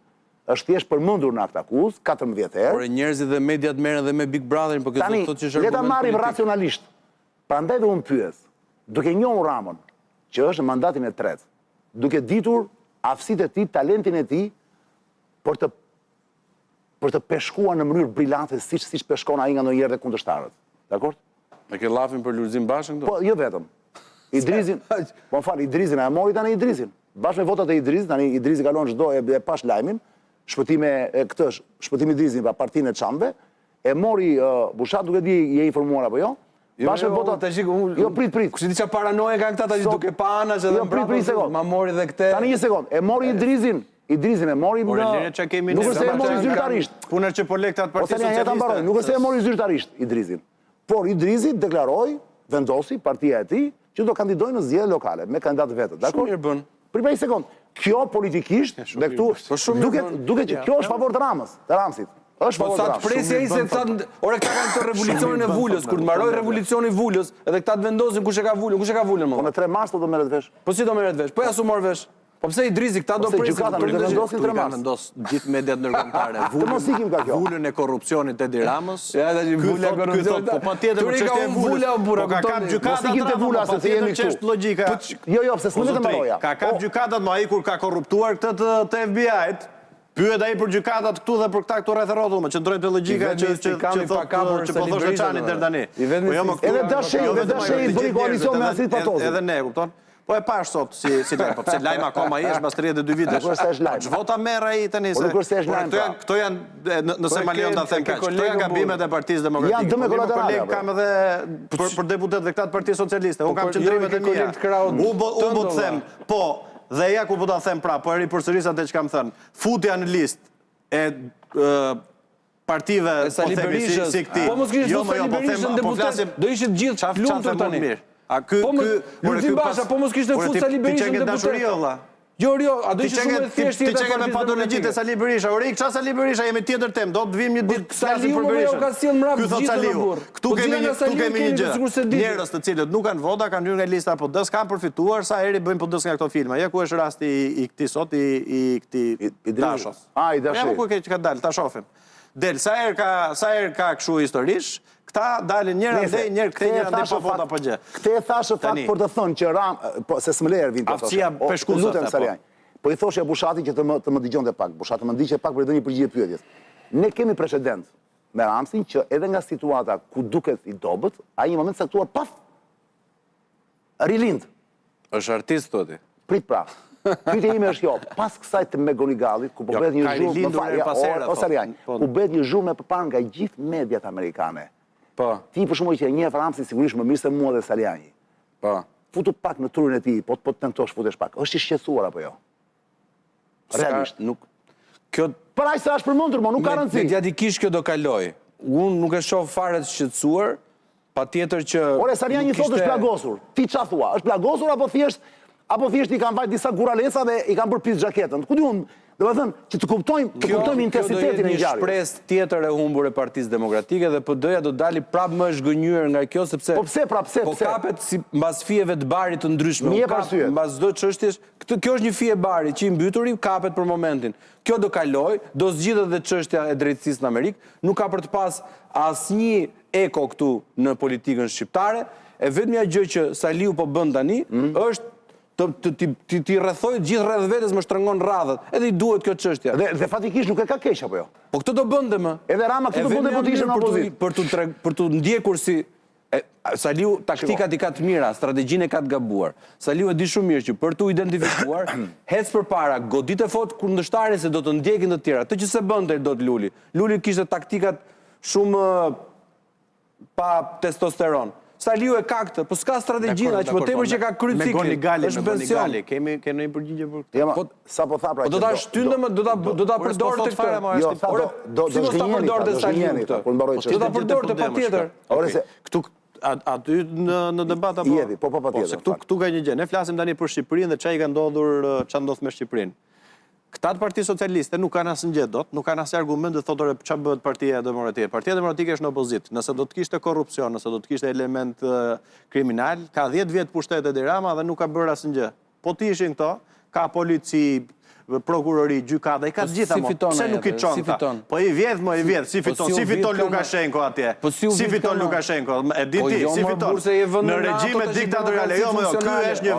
është thjesht përmendur në akt akuz 14 herë. Por njerëzit dhe mediat merren edhe me Big Brotherin, por kjo thotë që është le ta marrim racionalisht. Prandaj dhe unë pyes, duke njohur Ramën, që është në mandatin e tretë, duke ditur aftësitë e tij, talentin e tij për të peshkuar në mënyrë brillante siç peshkon ai nga ndonjëherë dhe kundërshtarët. Dakor? Me ke llafin për Lulzim Bashën këtu? Po, jo vetëm. Idrizin, po më fal, Idrizin e mori tani Idrizin. Bashkë me votat e Idrizit, tani Idrizi kalon çdo e pash lajmin, shpëtimi Idrizin pa partinë e Çambe, e mori Bushat, duke di je informuar apo jo? Bashkë me votat. Jo, prit. Kush i di çfarë paranoje kanë këta tash duke pa anash edhe mbrapa. Ma mori dhe këtë. Tani një sekond, e mori Idrizin e mori Por lere që kemi nuk është se e mori zyrtarisht. Punër që po lektat Partisë Socialiste. Nuk është se e mori zyrtarisht Idrizin. Por Idrizi deklaroi, vendosi partia e tij që do kandidojnë në zgjedhje lokale me kandidat vetë. Dakor? Shumë mirë bën. Për një sekond, kjo politikisht dhe këtu duket që kjo është favor të Ramës, të Ramsit. Është Po sa të presja ai se thatë, ore këta kanë të revolucionin e Vulës, kur të mbaroj revolucioni i Vulës, edhe këta të vendosin kush e ka vulën më. Po në 3 mars do merret vesh. Po si do merret vesh? Po ja su mor vesh. Po pse Idrizi këta do presin gjykata nuk do vendosin 3 mars. Vendos gjithë mediat ndërkombëtare. Të mos ikim ka kjo. Vulën e korrupsionit Edi Ramës. Ja tash Vula korrupsionit. Po patjetër për çështje e Vulës. Po ka kap gjykata te Vula se jemi këtu. Ç'është logjika? Jo, pse s'më të mbaroja. Ka kap gjykatat më ai kur ka korruptuar këtë të FBI-t. Pyet ai për gjykatat këtu dhe për këta këtu rreth rrotull, më qëndrojmë te logjika që po thoshte Çani deri tani. Edhe dashej bëri koalicion me Asit Patozin. Edhe ne, kupton? Po e pash sot si lajm, po pse lajm akoma jesh mbas 32 vitesh. Nuk është se është lajm. Ç'vota merr ai tani se. Nuk është se është lajm. Këto janë nëse ma lejon ta them kaq. Këto janë gabimet e Partisë Demokratike. Janë dëme kolaterale. Kam edhe për deputet dhe këta të Partisë Socialiste. Unë kam qendrimet e mia. Unë po të them, po, dhe ja ku po ta them prapë, po e ripërsëris atë që kam thënë. Futja në listë e partive Sali Berishës. Po mos kishte Sali Berishën deputet, do ishit gjithë lumtur tani. Po Lulzim Basha, po mos kishte fut Sali Berishën deputet. Jo, a do ishte shumë e thjeshtë ti çka me patologjit e Sali Berisha. Ore, çfarë Sali Berisha jemi tjetër temë. Do të vim një ditë Sali për Berishën. Ka sjell mbrapa gjithë në burr. Këtu kemi një gjë. Njerëz të cilët nuk kanë vota, kanë hyrë nga lista PD-s, kanë përfituar sa herë bëjnë PD-s nga këto filma. Ja ku është rasti i këtij sot i këtij Dashos. I Dashi. Ja ku ka dalë, ta shohim. Del sa herë ka kështu historisht. Këta dalin njëra ndej, njërë këte njëra ndej pa vota po gjë. Këte e thashë fakt për të thënë që se s'mëlerë vind të thoshe. Aftësia peshkusa. Po i thoshe Bushati që të më digjon dhe pak. Bushati më ndiqe pak për edhe një përgjigje pyetjes. Ne kemi precedent me Ramsin që edhe nga situata ku duket i dobët, ai një moment saktuar paf rilind. Është artist thoti. Prit pra. Pyetja ime është jo, pas kësaj të Megonigallit, ku po bëhet një zhurmë, ku bëhet një zhurmë e përpara nga gjithë mediat amerikane. Po. Ti për shembull që e njeh Ramsin sigurisht më mirë se mua dhe Saliani. Po. Futu pak në turin e tij, po të tentosh futesh pak. Është i shqetësuar apo jo? Realisht nuk kjo për ai sa është përmendur, mo nuk ka rëndësi. Mediatikisht kjo do kaloj. Unë nuk e shoh fare të shqetësuar, patjetër që ore Saliani thotë është plagosur. Ti çfarë thua? Është plagosur apo thjesht i kanë vajt disa guralesa dhe i kanë bërë pis xhaketën? Ku diun? Domethënë që të kuptojmë intensitetin e ngjarjes. Një shpresë tjetër e humbur e Partisë Demokratike dhe PD-ja do dali prapë më zhgënjur nga kjo sepse po pse pse? Po kapet si mbas fijeve të barit të ndryshme. Mbas çdo çështjesh, kjo është një fije bari që i mbyturi kapet për momentin. Kjo do kaloj, do zgjidhet edhe çështja e drejtësisë në Amerikë, nuk ka për të pas asnjë eko këtu në politikën shqiptare, e vetmja gjë që Saliu po bën tani është ti rrethoj gjithë rreth vetes më shtrëngon radhët. Edhe i duhet kjo çështje. Dhe fatikisht nuk e ka keq apo jo? Po këtë do bënte më. Edhe Rama këtë do bënte po të ishte në opozitë. Për të ndjekur si Saliu taktikat i ka të mira, strategjinë e ka të gabuar. Saliu e di shumë mirë që për tu identifikuar, hec përpara, godit e fot kundërshtarin se do të ndjekin të tjera. Të që se bënte dot Luli. Luli kishte taktikat shumë pa testosteron. Saliu e ka këtë, po s'ka strategjinë, aq më tepër që ka kryt ciklin. Me Gonigali, është me pension. Gonigali, kemi një përgjigje për këtë. Ja, sa po tha pra. Po do ta shtyndë më, do ta përdorë të këtë. Jo, tha do si mos ta përdorë të Saliu këtë. këtë. Po mbaroj Do ta përdorë të patjetër. Ore se Këtu aty në debat apo? Jepi, po patjetër. Se këtu ka një gjë. Ne flasim tani për Shqipërinë dhe çfarë ka ndodhur, çfarë ndodh me Shqipërinë. Këta të Parti Socialiste nuk kanë asnjë gjë dot, nuk kanë asnjë argument të thotë çfarë bëhet Partia Demokratike. Partia Demokratike është në opozit. Nëse do të kishte korrupsion, nëse do të kishte element kriminal, ka 10 vjet pushtet Edi Rama dhe nuk ka bërë asnjë gjë. Po të ishin këto, ka polici, prokurori, gjykata, i ka të gjitha mo. Pse nuk i çon këta? Po i vjedh, si fiton. Si fiton Lukashenko atje? Si fiton Lukashenko? E di ti, si fiton? Në regjime diktatoriale, jo, ky është një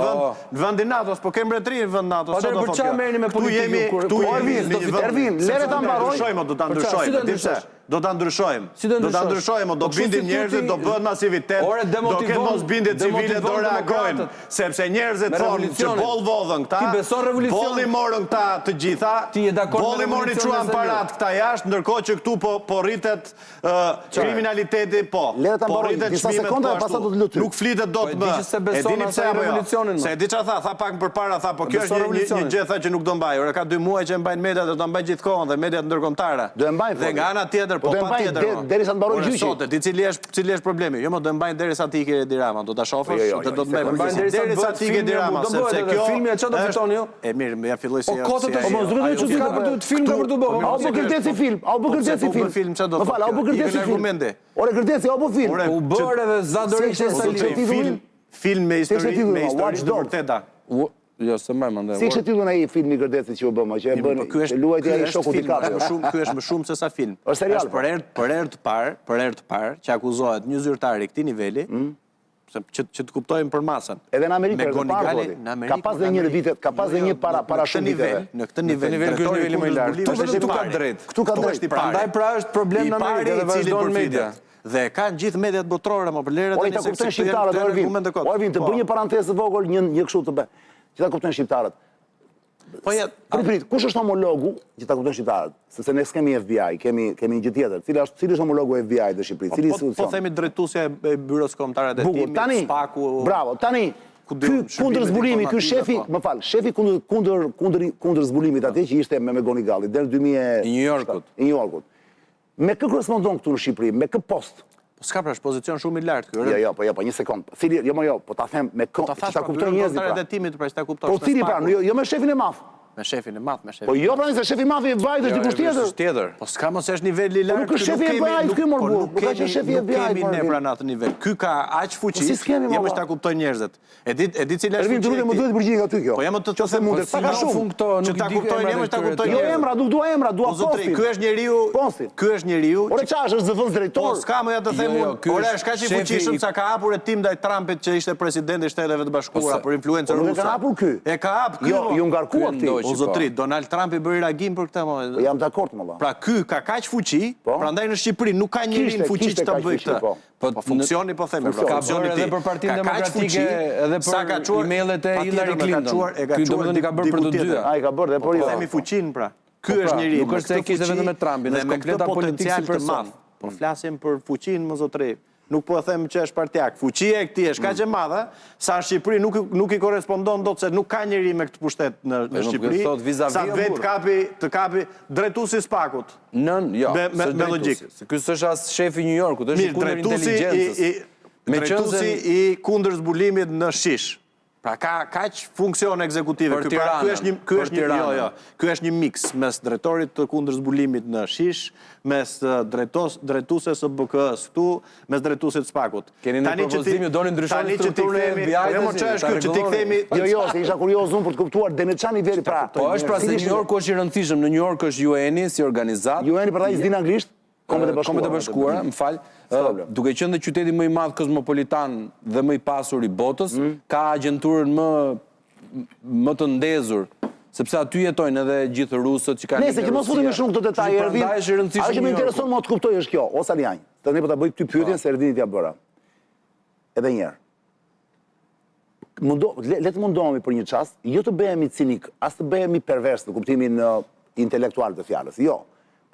vend i NATO-s, po ke mbretëri vend NATO-s. Po për çfarë merreni me politikën? Ervin, lere ta mbaroj. Do ta ndryshojmë, di pse? Do ta ndryshojmë. Do ta ndryshojmë, do bindim njerëzit, do bëhet masivitet, do ketë mosbindje civile, do reagojnë, sepse njerëzit thonë që boll vodhën këta, bolli morën këta të gjitha, bolli morën i çuan parat këta jashtë, ndërkohë që këtu po rritet kriminaliteti, po rritet çmimet po ashtu. Nuk flitet dot më. E dini pse apo jo? Se e di çfarë tha pak më përpara, tha, po kjo është një gjë tha që nuk do mbaj. Ora ka 2 muaj që e mbajnë mediat dhe do mbajnë gjithkohon dhe mediat ndërkombëtare. Dhe nga ana tjetër po patjetër. Derisa të mbaroj gjyqi. Sot, ti cili është problemi? Jo, më do mbajnë derisa të ikë Edi Rama, do ta shohësh, do të mbajnë derisa të ikë Edi Rama, sepse kjo filmi çfarë do fiton ju? E mirë, ja filloj si. Po kotë të mos duhet të çuditë për të film ka për të bërë. Au po kërdet si film, au po kërdet si film. Më fal, au po kërdet si film. Ore kërdet au po film. U bërë edhe zadorisht Sali. Film me histori të vërteta. Jo, se më mandaj. Si ishte titullin ai filmi i Gërdecit që u bë, që e bën, që luajti ai shoku DiCaprio. Ky është më shumë se sa film. Është serial. Për herë të parë që akuzohet një zyrtar i këtij niveli, që të kuptojmë për masën. Edhe në Amerikë është parë. Ka pas dhe një vitet, ka pas dhe një para shumë viteve. Në këtë nivel, ky është niveli më i lartë. Këtu ka drejt. Këtu ka drejt. Prandaj pra është problem në Amerikë dhe vazhdon media. Dhe kanë gjithë mediat botërore më për lere tani se shqiptarët Ervin, të bëj një parantezë të vogël, një kështu të bë. Që ta kuptojnë shqiptarët. Po ja, prit, kush është homologu që ta kuptojnë shqiptarët? Sepse ne s'kemi FBI, kemi një gjë tjetër. Cili është homologu e FBI të Shqipërisë? Cili institucion? Po themi drejtuesja e byros kombëtare të hetimit, Spaku. Bravo, tani ky kundër zbulimit, ky shefi, më fal, shefi kundër zbulimit atje që ishte me Gonigalli deri 2000 i New Yorkut. Me kë korespondon këtu në Shqipëri, me kë post? Po s'ka pra, është pozicion shumë i lartë ky. Jo, po një sekond. Cili, jo, po ta them me që ta kuptojnë njerëzit pra. Pra, ta kuptosh. Po cili pra, jo me shefin e madh. Me shefin e madh, me shefin. Po jo pra, se shefi i madh i FBI-t është dikush tjetër. Po s'ka mos është niveli i lartë. Nuk është shefi i FBI-t ky më burr. Nuk ka që shefi i FBI-t. Kemi ne pra në atë nivel. Ky ka aq fuqi. Jo më ta kuptojnë njerëzit. E di cila është. Ervin duhet të përgjigj aty kjo. Po jam të të them mundet. Sa ka shumë këto, nuk i di këto. Jo emra, nuk dua emra, dua postin. Ky është njeriu. Ky është njeriu. Ore çfarë është zëvendës drejtor? Po s'ka më ja të them unë. Ore është kaq i fuqishëm sa ka hapur e tim ndaj Trumpit që ishte presidenti i Shteteve të Bashkuara për influencën ruse. Nuk e ka hapur ky. E ka hap ky. Jo ngarkua ti. O zotrit, Donald Trump i bëri reagim për këtë më. Jam dakord me valla. Pra ky ka kaq fuqi, prandaj në Shqipëri nuk ka njeri në fuqi që ta bëjë këtë. Po funksioni po themi, ka bërë edhe për Partinë Demokratike edhe për emailët e Hillary Clinton. Ky domethënë ka bërë për të dyja. Ai ka bërë dhe por jo. Themi fuqin pra. Ky është njeriu. Nuk është se kishte vetëm me Trumpin, është kompleta politikë si person. Po flasim për fuqinë më zotri. Nuk po e them që është partijak. Fuqia e këtij është kaq e madhe sa në Shqipëri nuk i korespondon dot se nuk ka njeri me këtë pushtet në Shqipëri. Sa vet të kapi drejtuesi Spakut. Jo, me logjikë. Ky s'është as shefi i New Yorkut, është kundër inteligjencës. Drejtuesi i kundër zbulimit në Shish. Pra ka kaq funksion ekzekutive. Ky është një miks mes drejtorit të kundër zbulimit në Shish, mes drejtueses së BK-s këtu, mes drejtuesit Spakut. Keni një propozim, ju doni ndryshoni strukturën e FBI-t? Jo, ç'është ky që ti kthemi. Jo, se isha kurioz unë për të kuptuar deri në çfarë niveli pra. Po është pra se New Yorku është i rëndësishëm, në New York është UN-i si organizatë. UN-i pra ai s'din anglisht? Kombet e Bashkuara, më fal. Duke qenë dhe qyteti më i madh kozmopolitan dhe më i pasur i botës, ka agjenturën më të ndezur, sepse aty jetojnë edhe gjithë rusët që kanë. Nëse që mos futemi shumë këto detaje, Ervin. Ajo që më intereson më të kuptoj është kjo, o Salianj. Tani po ta bëj këtë pyetjen se Ervinit ja bëra. Edhe një herë. Le të mundohemi për një çast, jo të bëhemi cinik, as të bëhemi pervers në kuptimin intelektual të fjalës. Jo.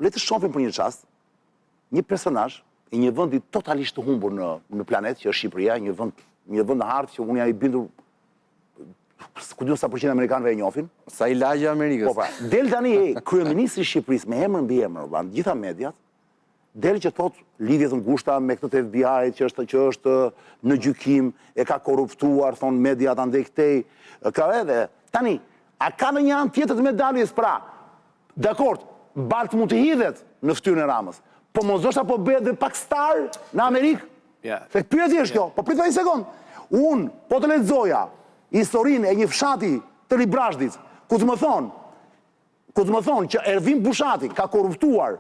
Le të shohim për një çast një personazh i një vendi totalisht të humbur në planet, që është Shqipëria, një vend në hartë që unë jam i bindur, ku diun sa përqind amerikanëve e njohin. Sa i lagja Amerikës. Po pra, del tani kryeministri i Shqipërisë me emër mbi emër, në gjitha mediat, del që thot lidhje të ngushta me këtë të FBI që është në gjykim, e ka korruptuar, thon mediat andej këtej, ka edhe. Tani, a ka në një anë tjetër të medaljes pra? Dakord, Balt mund të hidhet në fytyrën e Ramës, po mos është apo bëhet dhe pak star në Amerikë? Se pyetja është kjo, po prit një sekond. Unë po të lexoja historinë e një fshati të Librazhdit, ku të më thonë që Ervin Bushati ka korruptuar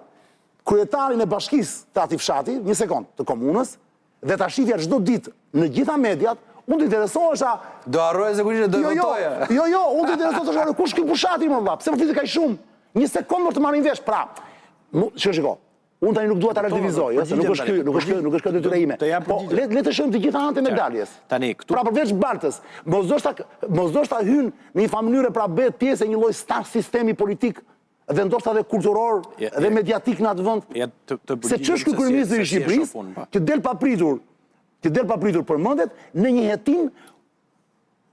kryetarin e bashkisë të atij fshati, një sekond, të komunës, dhe ta shifja çdo ditë në gjitha mediat, unë të interesohesha. Do harroje se kush do votoja. Jo, unë të interesohesha kush ky Bushati më vlla, pse po flitet kaq shumë? Një sekond më të marrin vesh, pra. Shiko. Unë tani nuk dua ta relativizoj, se nuk është kjo detyra ime. Po le të shohim të gjitha anët e medaljes. Tani këtu. Pra përveç Baltës, mos ndoshta hyn në një mënyrë pra bëhet pjesë e një lloj star sistemi politik dhe ndoshta edhe kulturor dhe mediatik në atë vend. Se ç'është ky kryeminist i Shqipërisë që del papritur përmendet në një hetim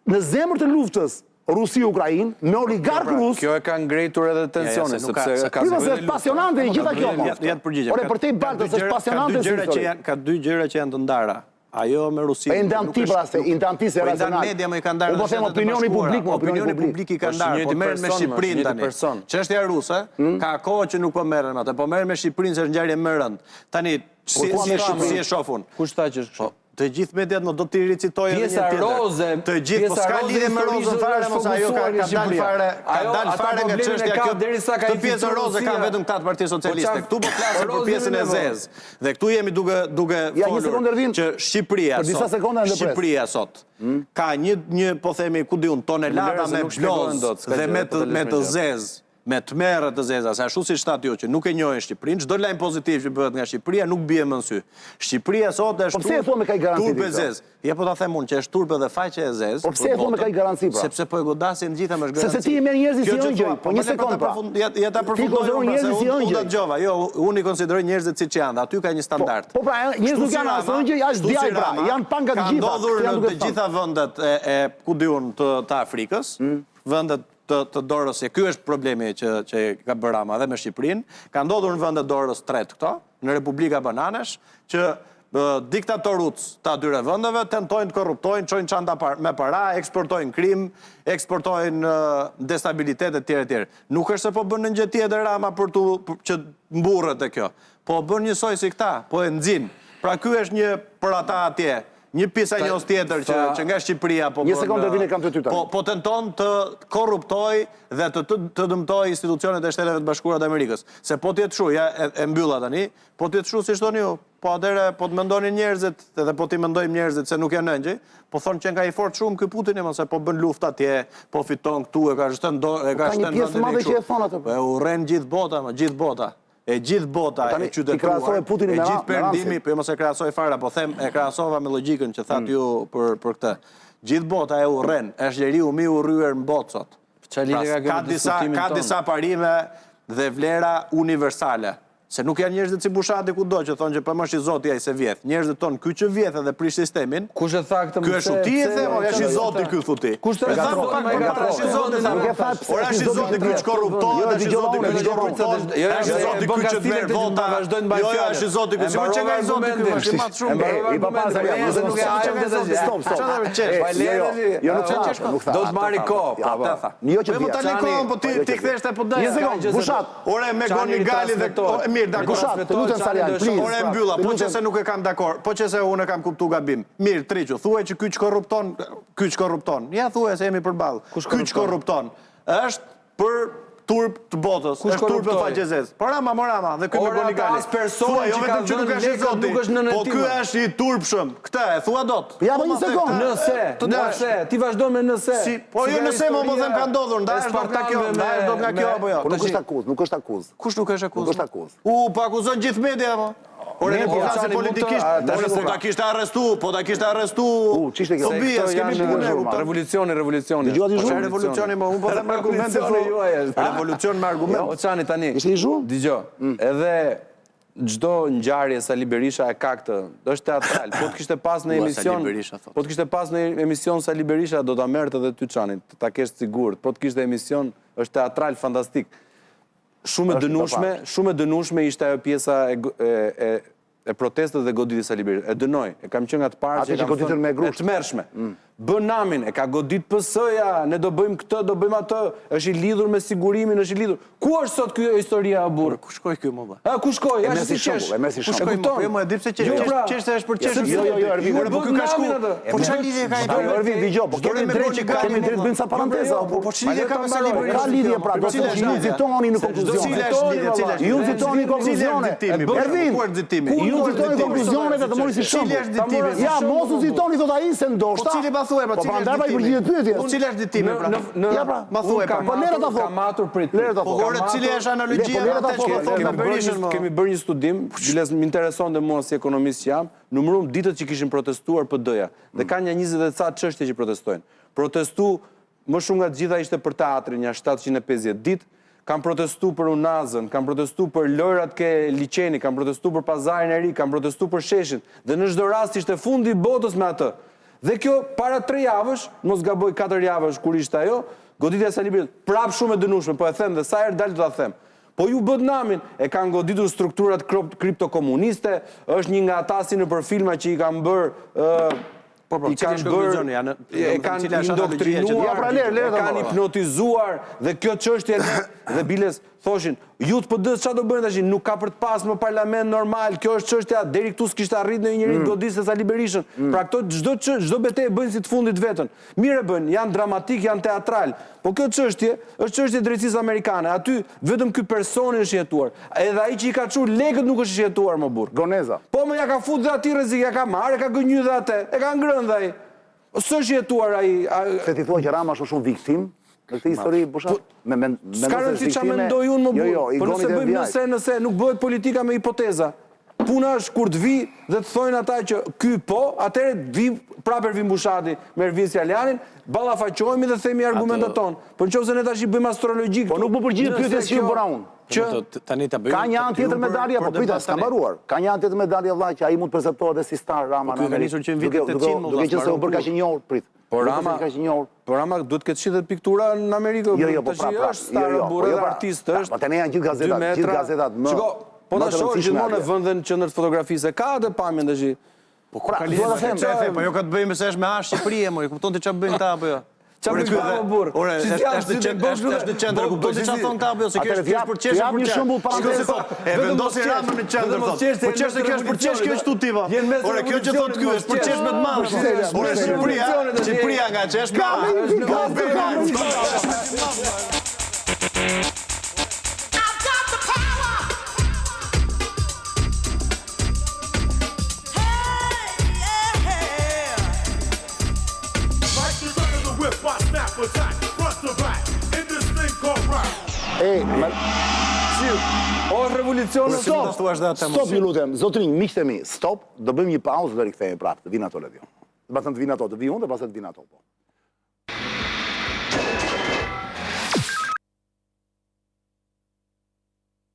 në zemër të luftës Rusi-Ukrainë, me oligarkë rusë. Kjo e ka ngretur edhe tensione, sepse ka prima se është pasionante e gjitha kjo. Jetë përgjigje. Ore, për te i Baltës është pasionante si histori. Ka dy gjëra që janë të ndara. Ajo me Rusinë. E ndanti pra se, indanti se racional. Media më i ka ndarë. Po them opinioni publik, opinioni publik i ka ndarë. Po merren me Shqipërinë tani. Çështja ruse, ka kohë që nuk po merren me atë, po merren me Shqipërinë se është ngjarje më e rëndë. Tani si e shohun? Kush tha që është kështu? Të gjithë mediat më do t'i ricitojë edhe një tjetër. Të gjithë, po s'ka lidhje me rozën fare, mos ajo ka dalë fare nga çështja kjo. Të pjesën roze ka vetëm këta të Partisë Socialiste. Këtu po flasim për pjesën e zezë. Dhe këtu jemi duke folur që Shqipëria sot ka një po themi ku diun tonelada me blozë dhe me të zezë. Me të merë të zeza, se ashtu si shtatë jo që nuk e njohin Shqipërinë, çdo lajm pozitiv që bëhet nga Shqipëria nuk bie më në sy. Shqipëria sot është turp e zezë. Ja po ta them unë që është turp edhe faqe e zezë. Po pse e thon me kaq garanci pra? Sepse po e godasin gjitha me garanci. Sepse ti i merr njerëzit si ëngjëj, po një sekond pra. Ja ta përfundoj njerëzit si ëngjëj. Unë dëgjova, jo, unë i konsideroj njerëzit siç janë, aty ka një standard. Po pra, njerëzit nuk janë as ëngjëj, as diaj pra, janë pa nga të gjitha. Ka ndodhur në të gjitha vendet e ku diun të Afrikës, vendet të dorës, ky është problemi që ka bërë Rama dhe me Shqipërinë, ka ndodhur në vendet dorës tret këto, në Republika Bananesh, që diktatorut të atyre vendeve tentojnë të korruptojnë, çojnë çanta me para, eksportojnë krim, eksportojnë destabilitet e tjere. Nuk është se po bën në gjë tjetër Rama për që mburret e kjo, po bën njësoj si këta, po e nxin. Pra ky është një për ata atje. Një pjesa njës tjetër që nga Shqipëria po tenton të korruptoj dhe të dëmtoj institucionet e Shteteve të Bashkuara të Amerikës. Se po t'jetë shu, ja e mbylla tani, po t'jetë shu si shtoni ju, po atëre po të mendonin njerëzit, edhe po t'i mendojmë njerëzit se nuk janë ëngjëj, po thonë që nga i fort shumë ky Putini, se po bën luftë atje, po fiton këtu, e ka shtën e urren gjithë bota, gjithë bota. E gjithë bota e qytetruar, e gjithë perëndimi, po mos e krahasoj fare, po them e krahasova me logjikën që thatë ju për këtë. Gjithë bota e urren, është njeriu më i urryer në botë sot. Ka disa parime dhe vlera universale. Se nuk janë njerëzit si Bushati kudo që thonë që përmësh i Zoti ai se vjedh. Njerëzit tonë ky që vjedh edhe prish sistemin. Kush e tha këtë më? Ky është ti e them, është i Zoti ky thuti. Kush e tha është i Zoti? Ora është i Zoti ky që korrupton, është i Zoti ky që korrupton. Është i Zoti ky që merr vota. Jo, është i Zoti ky. Si më çka i Zoti ky, është më shumë. I papasa ja, nuk e hajmë të zë. Stop. Jo nuk tha. Do të marri kohë, ta tha. Jo që po tani kohën, po ti kthesh te po daj. Një sekond, Bushat. Ore me Goni Gali dhe mirë, dakor. Ore mbylla, po qëse nuk e kam dakor, po qëse unë e kam kuptu gabim. Mirë, Triqu, thuaj që ky që korrupton. Ja thuaj se jemi përballë. Ky që korrupton është për turp të botës, është turp të faqezes. Po Rama, dhe ky me Goni Gali. Thuaj, jo vetëm që nuk është i Zoti, po ky është i turpshëm. Këtë e thua dot. Ja po një sekond. Nëse, ti vazhdo me nëse. Po jo nëse më them ka ndodhur, ndahesh dot nga kjo, ndahesh dot nga kjo apo jo. Po nuk është akuzë. Kush nuk është akuzë? Nuk është akuzë. Po akuzon gjithë media apo? Ore, po flasë politikisht, po ta kishte arrestu, po bia, s'kemi punë. Revolucioni. Dëgjua ti Çfarë shumë? revolucioni më? Unë po them argumente. Revolucion me argument. Oçani tani. Ishte i zhu? Dëgjoj. Edhe çdo ngjarje Sali Berisha e ka këtë, është teatral. Po të kishte pas në emision, po të kishte pas në emision Sali Berisha do ta merrte edhe ty Çanin, ta kesh sigurt. Po të kishte emision, është teatral fantastik. Shumë e dënueshme ishte ajo pjesa e protestës dhe goditjes Sali Berisha. E dënoj, e kam qenë nga të parë që kam goditën me grush. E tmerrshme. Bën namin, e ka godit PS-ja, ne do bëjmë këtë, do bëjmë atë, është i lidhur me sigurimin, është i lidhur. Ku është sot kjo historia e burr? Ku shkoj ky më vë? Ku shkoj? Ja si qesh. Ku shkoj më? Po e di pse çështë është për çështë. Jo, Ervin, po ky ka shku. Po çfarë lidhje ka ai? Ervin, dëgjoj, po kemi drejt bëjmë sa paranteza. Po ç'lidhje ka me Sali Berisha? Ka lidhje pra, do të thotë ju nxitoni në konkluzion. Cila është lidhja? Cila është? Ju nxitoni në konkluzione. Ervin, ku është nxitimi? Ju nxitoni në konkluzione dhe të mori si shembull. Cili është nxitimi? Ja, mos u nxitoni thot ai se ndoshta. Po cili ma thuaj, po cili është përgjigjet pyetjes. Po cili është nxitimi pra? Ja pra, ma thuaj pra. Po lera ta thot. Ka matur prit. Lera ta Po thot. gore cili është analogjia atë që thonë me Berishën më. Kemi bërë një studim, cilas më interesonte mua si ekonomist që jam, numërum ditët që kishin protestuar PD-ja. Dhe ka një 20 dhe ca çështje që protestojnë. Protestu më shumë nga të gjitha ishte për teatrin, një 750 ditë. Kam protestu për Unazën, kam protestu për lojrat ke liçeni, kam protestu për pazarin e ri, kam protestu për sheshin. Dhe në çdo rast ishte fundi i botës me atë. Dhe kjo para 3 javësh, mos gaboj 4 javësh kur ishte ajo, goditja e Sali Berishës, prap shumë e dënueshme, po e them dhe sa herë dalë do ta them. Po ju bët namin, e kanë goditur strukturat kriptokomuniste, është një nga ata si nëpër filma që i kanë bërë i kanë bërë, e kanë indoktrinuar, e kanë hipnotizuar, dhe kjo çështje dhe biles thoshin, ju të PD-s çfarë do bëjnë tash? Nuk ka për të pas në parlament normal, kjo është çështja, deri këtu s'kishte arrit në njëri godisë Sali Berishën. Pra këto çdo betejë bëjnë si të fundit vetën. Mirë bëjnë, janë dramatik, janë teatral. Po kjo çështje është çështje e drejtësisë amerikane. Aty vetëm ky personi është jetuar. Edhe ai që i ka çuar lekët nuk është jetuar më burr. Goneza. Po më ja ka futur dhe aty rrezik, ja ka marrë, ka gënjur dhe atë, e ka ngrënë dhe ai. S'është jetuar ai. Se ti thua që Rama është shumë viktim në këtë histori, s'ka rëndësi çfarë mendoj unë më burr. Po nëse bëjmë nëse nuk bëhet politika me hipoteza. Puna është kur të vi dhe të thojnë ata që ky po, atëherë vi prapë Ervin Bushati me Ervin Sjalianin, ballafaqohemi dhe themi argumentat tonë. Po nëse ne tash i bëjmë astrologji këtu. Po nuk më përgjigjet pyetjes që bëra unë. Tani ta bëjmë. Ka një anë tjetër medalje, po prit, s'ka mbaruar. Ka një anë tjetër medalje vëlla që ai mund të prezantohet si star Rama në Amerikë. Duke qenë se u bër kaq i njohur, prit. Po Rama duhet këtë shitet piktura në Amerikë. Jo, po pra. Është star burrë dhe artist është. Po tani janë gjithë gazetat, Po ta shoh gjithmonë në vendin që ndër fotografisë ka atë pamjen tash. Po ka lidhje. Po jo ka të bëjmë se është me as Shqipëria, mo, e kupton ti çfarë bëjnë ta apo jo? Çfarë bëjnë ta burr? Ore, është në qendër, kupton ti çfarë thon ta apo jo? Se kjo është për çeshje për çeshje. Shembull parantezë. E vendosi Ramën në qendër thot. Po çeshje kjo është për çeshje, kjo është tutiva. Ore, kjo që thot ky është për çeshje më të madhe. Ore, Shqipëria nga çeshje. O revolucion, stop ju lutem, zotrinj, miqtë e mi, stop, do bëjmë një pauzë dhe rikthehemi prapë, të vinë ato Ledion. Do të thënë të vinë ato, të vi unë dhe pastaj të vinë ato po.